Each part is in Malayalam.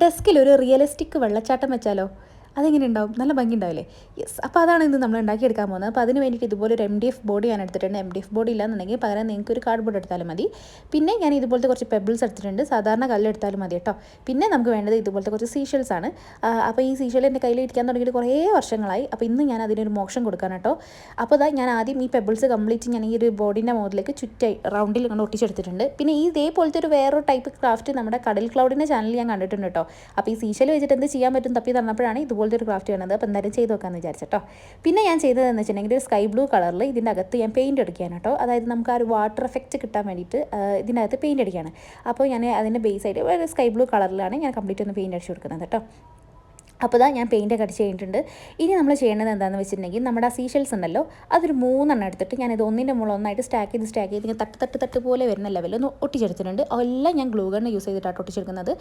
ഡെസ്കിൽ ഒരു റിയലിസ്റ്റിക് വെള്ളച്ചാട്ടം വെച്ചാലോ? അതെങ്ങനെ ഉണ്ടാവും? നല്ല ഭംഗി ഉണ്ടാവില്ലേ? യെസ്. അപ്പോൾ അതാണ് ഇന്ന് നമ്മൾ ഉണ്ടാക്കിയെടുക്കാൻ പോകുന്നത്. അപ്പോൾ അതിന് വേണ്ടിയിട്ട് ഇതുപോലെ ഒരു MDF ബോർഡ് ഞാൻ എടുത്തിട്ടുണ്ട്. MDF ബോർഡ് ഇല്ലാന്നുണ്ടെങ്കിൽ പകരം നിങ്ങൾക്ക് ഒരു കാർഡ് ബോർഡ് എടുത്താലും മതി. പിന്നെ ഞാൻ ഇതുപോലത്തെ കുറച്ച് പെബിൾസ് എടുത്തിട്ടുണ്ട്. സാധാരണ കല്ലെടുത്താലും മതി കേട്ടോ. പിന്നെ നമുക്ക് വേണ്ടത് ഇതുപോലത്തെ കുറച്ച് സീഷൽസ് ആണ്. അപ്പോൾ ഈ സീഷൽ എൻ്റെ കയ്യിൽ ഇരിക്കാൻ തുടങ്ങിയിട്ട് കുറേ വർഷങ്ങളായി. അപ്പോൾ ഇന്ന് ഞാൻ അതിനൊരു മോക്ഷം കൊടുക്കാൻ കേട്ടോ. അപ്പോൾ അതാ ഞാൻ ആദ്യം ഈ പെബിൾസ് കംപ്ലീറ്റ് ഞാൻ ഈ ഒരു ബോർഡിൻ്റെ മുകളിലേക്ക് ചുറ്റായി റൗണ്ടിൽ കൊണ്ട് ഒട്ടിച്ചെടുത്തിട്ടുണ്ട്. പിന്നെ ഈ ഇതേപോലത്തെ ഒരു വേറൊരു ടൈപ്പ് ക്രാഫ്റ്റ് നമ്മുടെ കടൽ ക്ലൗഡിൻ്റെ ചാനലിൽ ഞാൻ കണ്ടിട്ടുണ്ട് കേട്ടോ. അപ്പോൾ ഈ സീഷൽ വെച്ചിട്ട് എന്ത് ചെയ്യാൻ പറ്റും തപ്പി തന്നപ്പോഴാണ് ഇതുപോലത്തെ ഒരു ക്രാഫ്റ്റ് വേണത്. അപ്പോൾ എന്തായാലും ചെയ്ത് നോക്കാമെന്ന് വിചാരിച്ചിട്ടോ. പിന്നെ ഞാൻ ചെയ്തതെന്ന് വെച്ചിട്ടുണ്ടെങ്കിൽ സ്കൈ ബ്ലൂ കളറിൽ ഇതിൻ്റെ അകത്ത് ഞാൻ പെയിൻറ്റ് അടിക്കുകയാണ് കേട്ടോ. അതായത് നമുക്ക് ആ ഒരു വാട്ടർ എഫക്റ്റ് കിട്ടാൻ വേണ്ടിയിട്ട് ഇതിനകത്ത് പെയിൻറ്റ് അടിക്കുകയാണ്. അപ്പോൾ ഞാൻ അതിൻ്റെ ബേസ് ആയിട്ട് ഒരു സ്കൈ ബ്ലൂ കളറിലാണ് ഞാൻ കംപ്ലീറ്റ് ഒന്ന് പെയിൻറ്റ് അടിച്ച് കൊടുക്കുന്നത് കേട്ടോ. അപ്പോൾ ഇതാ ഞാൻ പെയിൻറ്റൊക്കെ അടിച്ച് കഴിഞ്ഞിട്ടുണ്ട്. ഇനി നമ്മൾ ചെയ്യേണ്ടത് എന്താണെന്ന് വെച്ചിട്ടുണ്ടെങ്കിൽ നമ്മുടെ ആ സീഷെൽസ് ഉണ്ടല്ലോ അതൊരു 3 എടുത്തിട്ട് ഞാനിത് ഒന്നിൻ്റെ മുകളിൽ ഒന്നായിട്ട് സ്റ്റാക്ക് ചെയ്ത് ഇങ്ങനെ തട്ട് പോലെ വരുന്ന ലെവലിൽ ഒന്ന് ഒട്ടിച്ചെടുത്തിട്ടുണ്ട്. എല്ലാം ഞാൻ ഗ്ലൂ ഗണ്ണ് യൂസ് ചെയ്തിട്ടാണ് ഒട്ടിച്ചെടുക്കുന്നത്.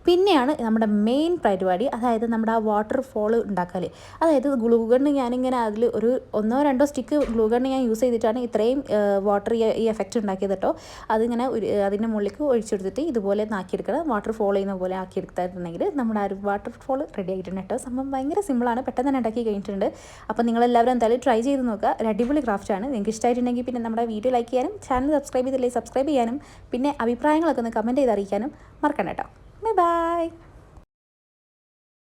പിന്നെയാണ് നമ്മുടെ മെയിൻ പരിപാടി, അതായത് നമ്മുടെ ആ വാട്ടർ ഫോൾ ഉണ്ടാക്കൽ. അതായത് ഗ്ലൂ ഗണ്ണ് ഞാനിങ്ങനെ അതിൽ ഒരു 1-2 സ്റ്റിക്ക് ഗ്ലൂ ഗണ്ണ് ഞാൻ യൂസ് ചെയ്തിട്ടാണ് ഇത്രയും വാട്ടർ ഈ എഫക്റ്റ് ഉണ്ടാക്കിയത് കേട്ടോ. അതിങ്ങനെ അതിൻ്റെ മുകളിലേക്ക് ഒഴിച്ചെടുത്തിട്ട് ഇതുപോലെ ആക്കിയെടുക്കണം. വാട്ടർ ഫോൾ ചെയ്യുന്ന പോലെ ആക്കിയെടുത്തിട്ടുണ്ടെങ്കിൽ നമ്മുടെ ആ ഒരു വാട്ടർ ഫോൾ റെഡി ആയിട്ടുണ്ട് കേട്ടോ. സംഭവം ഭയങ്കര സിമ്പിളാണ്, പെട്ടെന്ന് തന്നെ ഉണ്ടാക്കി കഴിഞ്ഞിട്ടുണ്ട്. അപ്പോൾ നിങ്ങളെല്ലാവരും എന്തായാലും ട്രൈ ചെയ്ത് നോക്കുക. ഒരു അടിപൊളി ക്രാഫ്റ്റാണ്. നിങ്ങൾക്ക് ഇഷ്ടമായിട്ടുണ്ടെങ്കിൽ പിന്നെ നമ്മുടെ വീഡിയോ ലൈക്ക് ചെയ്യാനും ചാനൽ സബ്സ്ക്രൈബ് ചെയ്തില്ലെങ്കിൽ സബ്സ്ക്രൈബ് ചെയ്യാനും പിന്നെ അഭിപ്രായങ്ങളൊക്കെ ഒന്ന് കമൻറ്റ് ചെയ്ത് അറിയിക്കാനും മറക്കണ്ട കേട്ടോ. Bye bye.